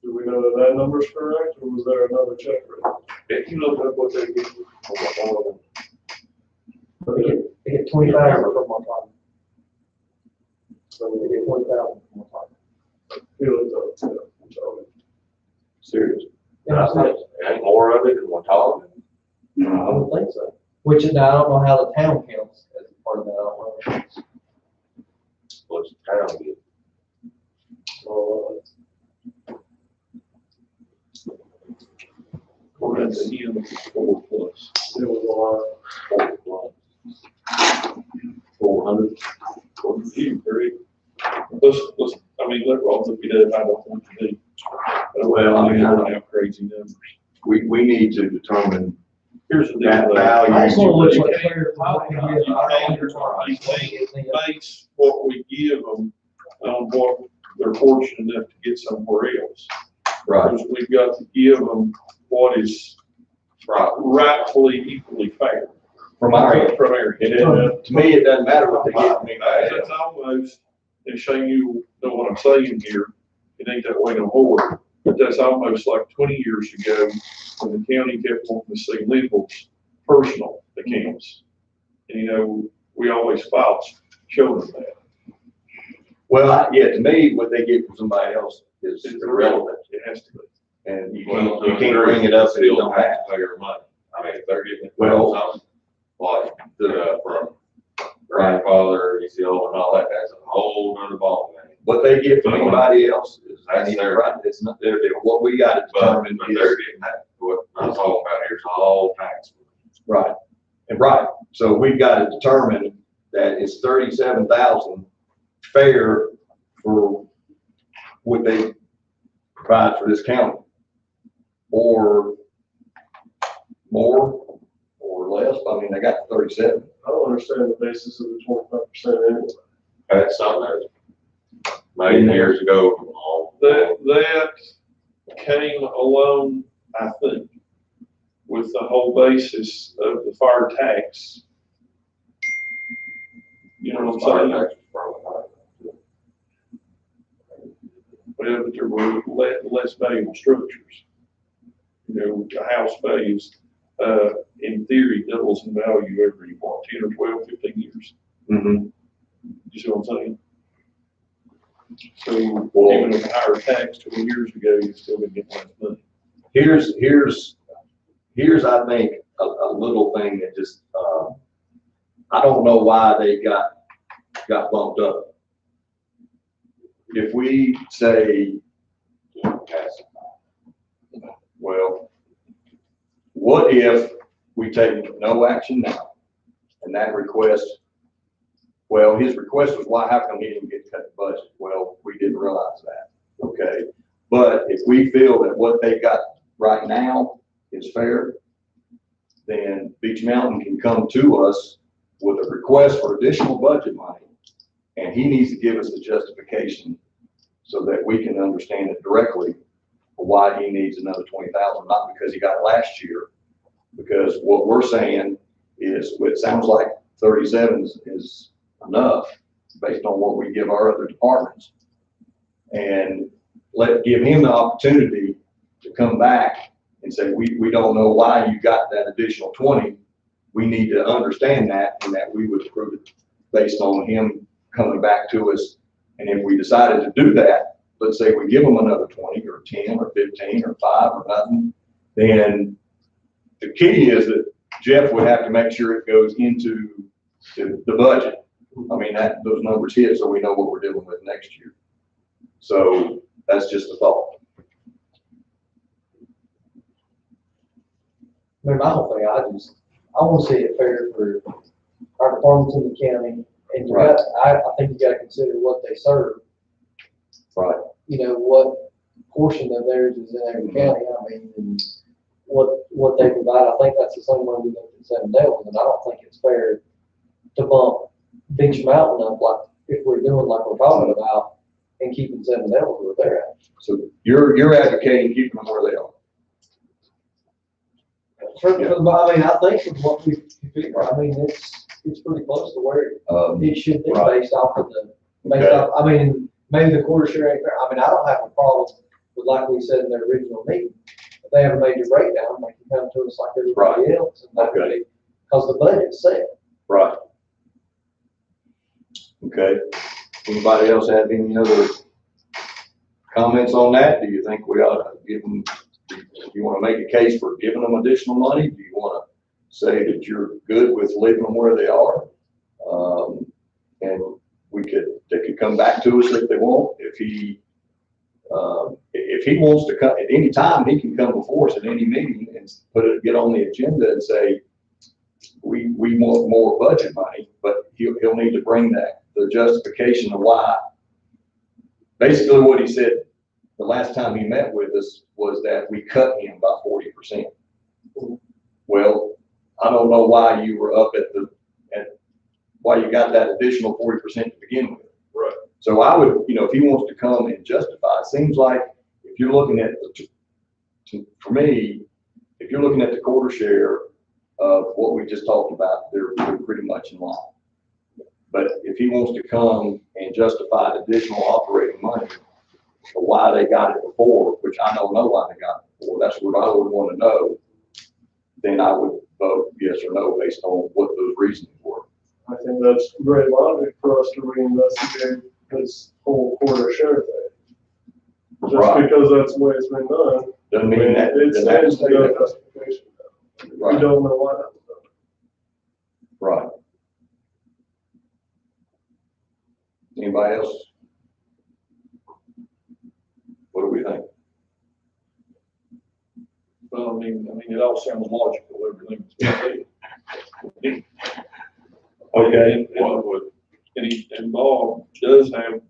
Do we know that that number's correct, or was there another check written? If you look up what they get. They get 20,000 from one time. So they get 20,000 from one time. He looked up, yeah, so. Serious. Yeah, I think- And more of it than one time. I would think so. which now I don't know how the town counts as a part of that, I don't know. What's the town get? We're at the end of 4 plus. It was 4 plus. 400. For you, Greg. Let's, I mean, let Rob look it up, I don't want to do. Well, I mean, I don't- have crazy numbers. We need to determine Here's the deal. that though. value. I just wanna look You what's can't- fair for what we give. I don't want to try to Base what we give them on what they're fortunate enough to get somewhere else. Right, Because we've got to give them what is rightfully equally fair. from our end. From our end. To me, it doesn't matter what they get from anybody It's else. almost, and Shane, you know what I'm saying here, it ain't that way no more, but that's almost like 20 years ago when the county kept wanting to see Linville's personal accounts. And, you know, we always filed showing them that. Well, yeah, to me, what they get from somebody else is irrelevant, It has to be. and you Well, can't bring it up if you don't have. Taxpayer money. I mean, if they're getting it Well, from something, like, from grandfather, ECO and all that, that's a whole nother ballgame. What they get from anybody else is, That's that's their- right, it's not their deal. What we got to But determine they're is, getting that, what I'm talking about here is all tax. right, and right, so we've got to determine that it's 37,000 fair for what they provide for this county. Or more or less, I mean, they got 37. I don't understand the basis of the 25% anyway. That's something that made years ago. That came along, I think, with the whole basis of the fire tax. You know what I'm saying? Well, but there were less valuable structures. You know, a house values, in theory, doubles in value every, what, 10 or 12, 15 years. Mm-hmm. You see what I'm saying? So even with a higher tax 20 years ago, you still gonna get less money. Here's, I think, a little thing that just, I don't know why they got bumped up. If we say, well, what if we take no action now? And that request, well, his request was, why, how come he didn't get cut the budget? Well, we didn't realize that, okay? But if we feel that what they got right now is fair, then Beach Mountain can come to us with a request for additional budget money. And he needs to give us the justification so that we can understand it directly for why he needs another 20,000, not because he got it last year. Because what we're saying is, it sounds like 37 is enough based on what we give our other departments. And give him the opportunity to come back and say, we don't know why you got that additional 20. We need to understand that, and that we would approve it based on him coming back to us. And if we decided to do that, let's say we give him another 20 or 10 or 15 or 5 or nothing, then the key is that Jeff would have to make sure it goes into the budget. I mean, those numbers hit, so we know what we're dealing with next year. So that's just a thought. I mean, my whole thing, I want to see it fair for our departments in the county, and you got, I think you gotta consider what they serve. Right. You know, what portion of theirs is in every county, I mean, and what they provide, I think that's the same way we look at Seven Devils, and I don't think it's fair to bump Beach Mountain up like, if we're doing like we're talking about, and keeping Seven Devils where they're at. So you're advocating keeping them where they are. I mean, I think from what we figure, I mean, it's pretty close to where it should be Right. based off of Okay. I mean, maybe the quarter share ain't fair. I mean, I don't have a problem with, like we said in the original meeting, if they have a major breakdown, they can come to us like everybody else. And Okay. Because the budget's set. Right. Okay. Anybody else have any other comments on that? Do you think we ought to give them, do you want to make a case for giving them additional money? Do you want to say that you're good with leaving them where they are. And they could come back to us if they want. If he wants to come at any time, he can come before us at any meeting and get on the agenda and say, we want more budget money, but he'll need to bring the justification of why. Basically what he said the last time he met with us was that we cut him by 40%. Well, I don't know why you were up why you got that additional 40% to begin with. Right. So I would, if he wants to come and justify, it seems like if you're looking at for me, if you're looking at the quarter share of what we just talked about, they're pretty much in line. But if he wants to come and justify additional operating money for why they got it before, which I don't know why they got it before, that's what I would want to know, then I would vote yes or no based on what those reasons were. I think that's great logic for us to reinvestigate this whole quarter share thing. Just Right. because that's the way it's been done. Doesn't mean that. It stands to no justification. We Right. don't know why that was done. Right. Anybody else? What do we think? Well, I mean, it all sounds logical, everything that's been said. Okay. And Bob does have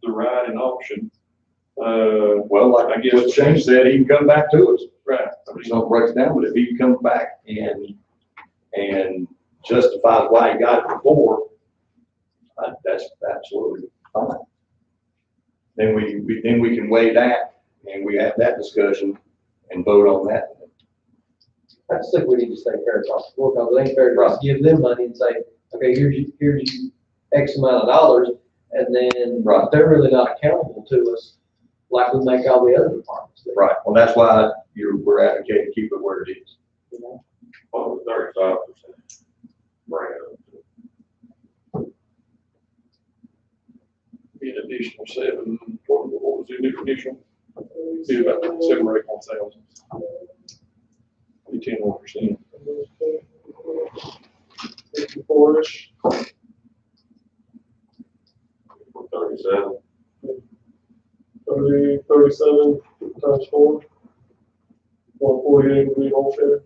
the right and option. Well, like I guess what Shane said, he can come back to us. Right. If something breaks down, but if he comes back and justifies why he got it before, that's absolutely fine. Then we can weigh that and we have that discussion and vote on that. I just think we need to stay fair across the board, because it ain't fair to just give them money and say, okay, here's X amount of dollars, and then Right. they're really not accountable to us like we make all the other departments do. Right. Well, that's why we're advocating keep it where it is. You know? Well, 35%. Bring it up. Be an additional what was the additional? Be about 7 or 8 more thousand. Be 10 more %. 54-ish. 37. 37 times 4. 148 would be whole share.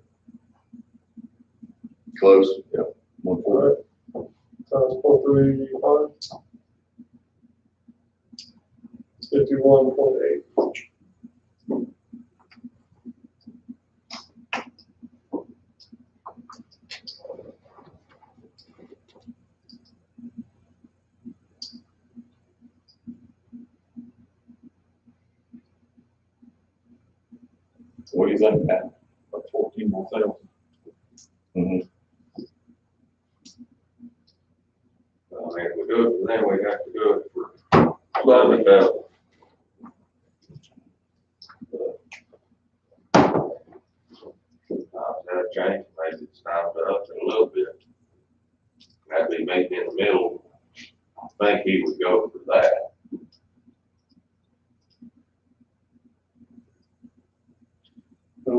Close. Yeah. 140. Times 0.35. 51.8. What do you think, Matt? About 14 more thousand. Mm-hmm. I mean, if we do it for them, we have to do it for 11,000. That change, maybe it's time to up it a little bit. That'd be maybe in the middle. I think he would go for that. So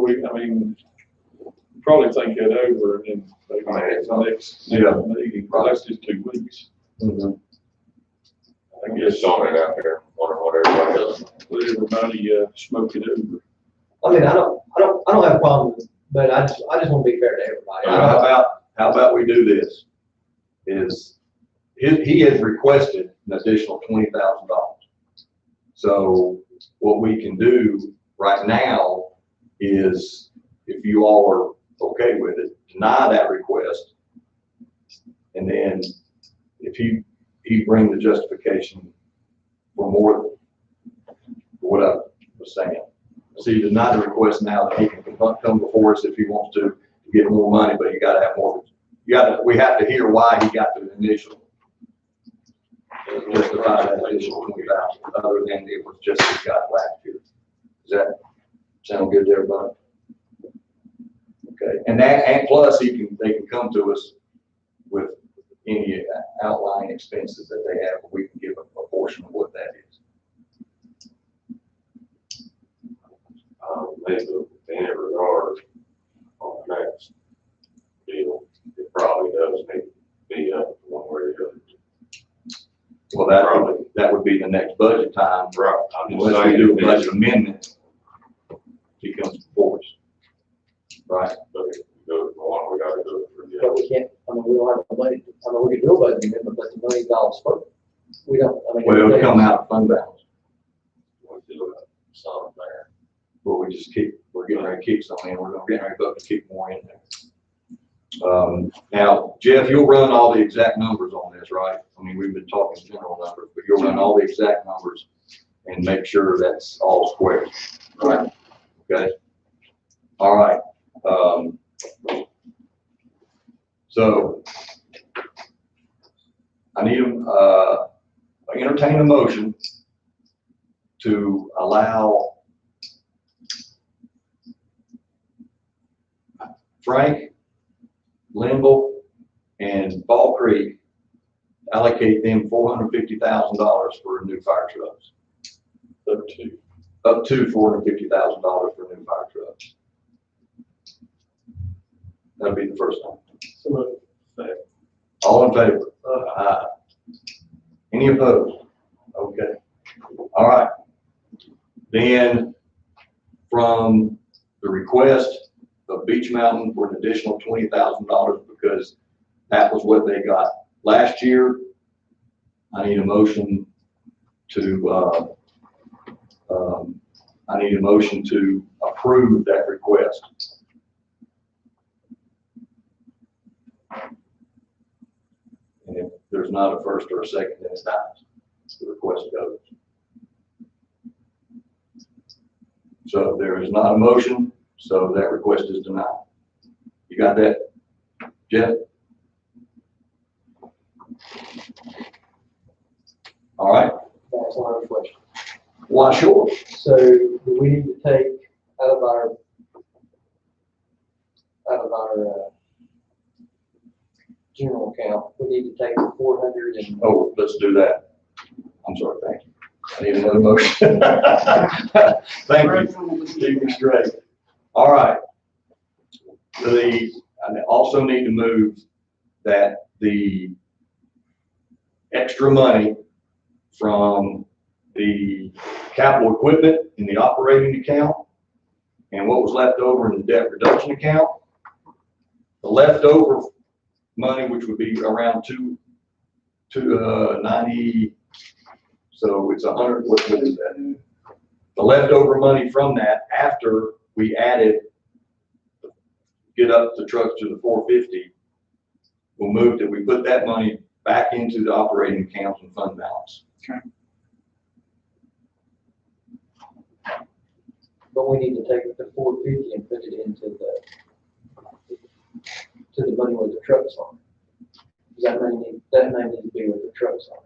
probably think that over and then maybe Right. next Yeah. meeting, that's just 2 weeks. Mm-hmm. I I'm guess, just throwing it out there, wondering what everybody else. let everybody, smoke it over. I mean, I don't have a problem with it, but I just want to be fair to everybody. How about we do this? He has requested an additional $20,000. So what we can do right now is, if you all are okay with it, deny that request. And then if he bring the justification for more, for what I was saying. So you deny the request now, that he can come before us if he wants to get more money, but you gotta have more. We have to hear why he got the initial. Justify that additional 20,000, other than it was just he got last year. Does that sound good to everybody? Okay, and plus they can come to us with any outlying expenses that they have, we can give a portion of what that is. Maybe in regard on next. Well, that would be the next budget time. Right. I'm just Unless we saying do a this, budget amendment, it comes before us. Right? but if we go to the one, we gotta do it for But the. we can't, I mean, we don't have the money, I mean, we can do a budget amendment, but the money's all spoken. We don't, I mean. Well, it'll come out of fund balance, We'll do some there. but we're getting ready to keep some in, we're gonna get ready to keep more in there. Now, Jeff, you'll run all the exact numbers on this, right? I mean, we've been talking general numbers, but you'll run all the exact numbers and make sure that's all square, right? Okay? All right. So I need entertain a motion to allow Frank, Linville, and Ball Creek, allocate them $450,000 for new fire trucks. Up to $450,000 for new fire trucks. That'll be the first one. So, All in favor? Aye. Any opposed? Okay. All right. Then from the request of Beach Mountain for an additional $20,000 because that was what they got last year, I need a motion to, approve that request. And if there's not a first or a second, then it's not. The request goes. So there is not a motion, so that request is denied. You got that, Jeff? All right. That's another question. Why, sure. So do we need to take out of our general account, we need to take the 400 and. Oh, let's do that. I'm sorry, thank you. I need another motion. Thank you. Keep me straight. All right. I also need to move that the extra money from the capital equipment in the operating account and what was left over in the debt reduction account, the leftover money, which would be around 90, so it's 100, what is that? The leftover money from that after we get up the trucks to the 450, we'll move that we put that money back into the operating accounts and fund balance. Okay. But we need to take the 450 and put it into the money where the trucks are. That may need to be where the trucks are.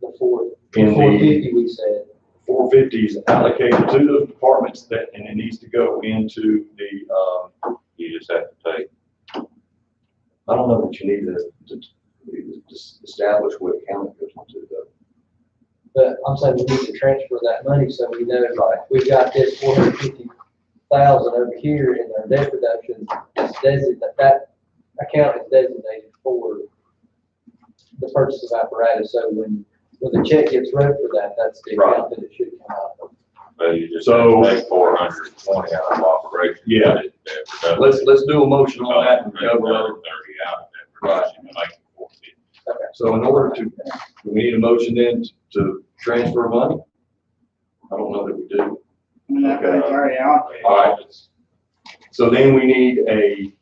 The 450 we said. 450 is allocated to those departments and it needs to go into the, You just have to take, I don't know that you need to establish what account it goes into though. But I'm saying we need to transfer that money so we know, like, we've got this 450,000 over here in our debt reduction. It's designated, that account is designated for the purchase of apparatus. So when the check gets wrote for that, that's the account that it should come out of. but you just So- have to take 420 out of operation. Yeah. Put it in debt reduction. Let's do a motion on that and Take cover another it. 30 out of debt reduction, and make it 450. So in order to, we need a motion then to transfer money? I don't know that we do. I mean, that goes already allocated. All right. So then we need a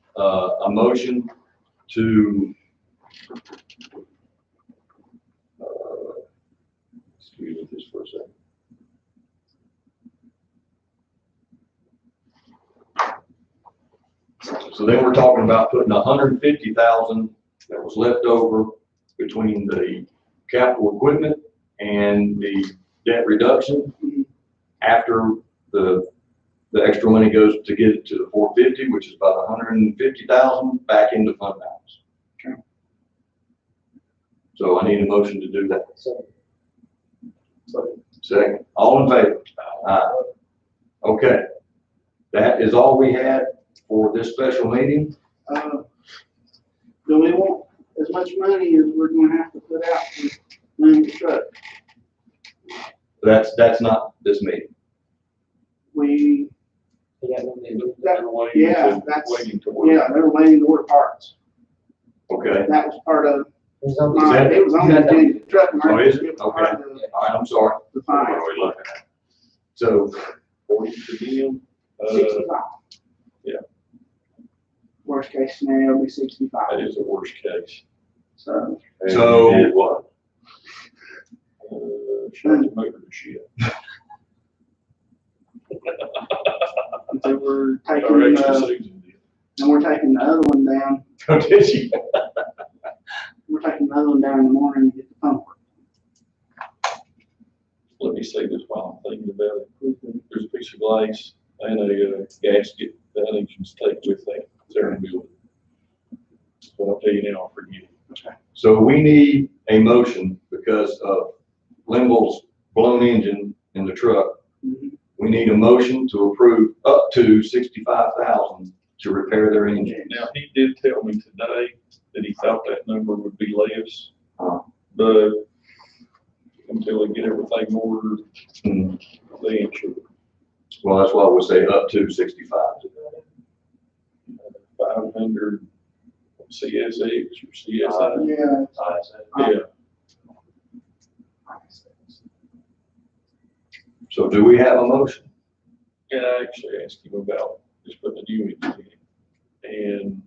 motion to, excuse me just for a second. So then we're talking about putting 150,000 that was left over between the capital equipment and the debt reduction after the extra money goes to get it to the 450, which is about 150,000 back into fund balance. Okay. So I need a motion to do that. So Second, all in favor? Aye. Okay. That is all we had for this special meeting. Do we want as much money as we're gonna have to put out to move the truck. That's not this meeting. We, Yeah, when they do that. They're waiting Yeah, to- that's- waiting to work. yeah, they're waiting to order parts. Okay. That was part of, There's no- that- it was on the agenda, truck Oh, is it? emergency. was part of All right, I'm sorry. The What fine. are we looking at? So, According to them, 65. yeah. Worst case scenario will be 65, that is the worst case. so. And So- you did what? Shut the motor to shit. So we're Our taking, extra Susan did. and we're taking the other one down, oh, did you? we're taking the other one down in the morning to get the pump work. Let me say this while I'm thinking about it. There's a piece of glass and a gasket that I need you to take with that. They're in the building. But I'll tell you now, I'll forget it. So we need a motion because of Linville's blown engine in the truck. Mhm. We need a motion to approve up to $65,000 to repair their engine. Now, he did tell me today that he thought that number would be less. Uh. But until they get everything ordered, Hmm. they ain't sure. Well, that's why we say up to 65. 500 CSX or CSI. Yeah. Yeah, So do we have a motion? and I actually asked him about just putting a new engine in.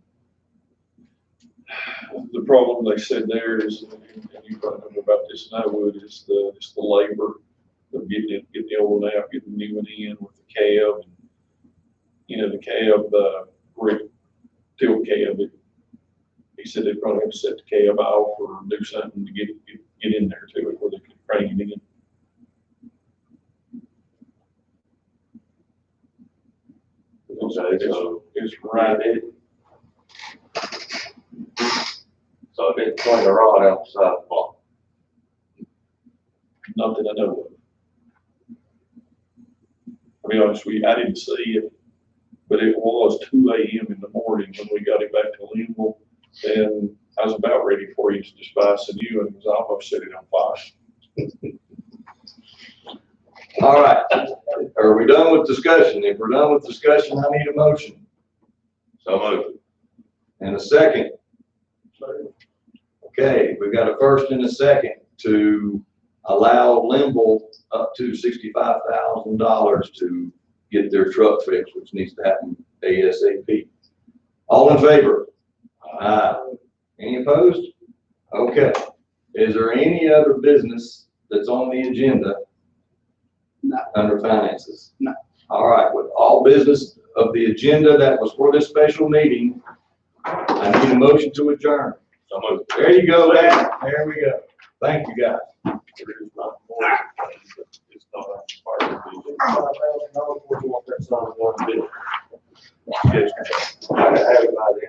And the problem they said there is, and you probably know about this than I would, is the labor of getting the old one out, getting the new one in with the cab. And you know, the cab, brick tilt cab, he said they'd probably have to set the cab off or do something to get in there to it where they could crank it in. Okay, so It's right at, So it didn't swing a rod outside the block. not that I know of. I'll be honest with you, I didn't see it, but it was 2 AM in the morning when we got it back to Linville. And I was about ready for him to just buy some new and it was almost set it on fire. All right. Are we done with discussion? If we're done with discussion, I need a motion So moved. and a second. Okay, we've got a first and a second to allow Linville up to $65,000 to get their truck fixed, which needs to happen ASAP. All in favor? Aye. Any opposed? Okay. Is there any other business that's on the agenda? No. Under finances? No. All right, with all business of the agenda that was for this special meeting, I need a motion to adjourn. So moved. There you go, Matt. There we go. Thank you, guys. There's not more. It's not a part of the- $5,000 worth of that song, one bit. I have it by then.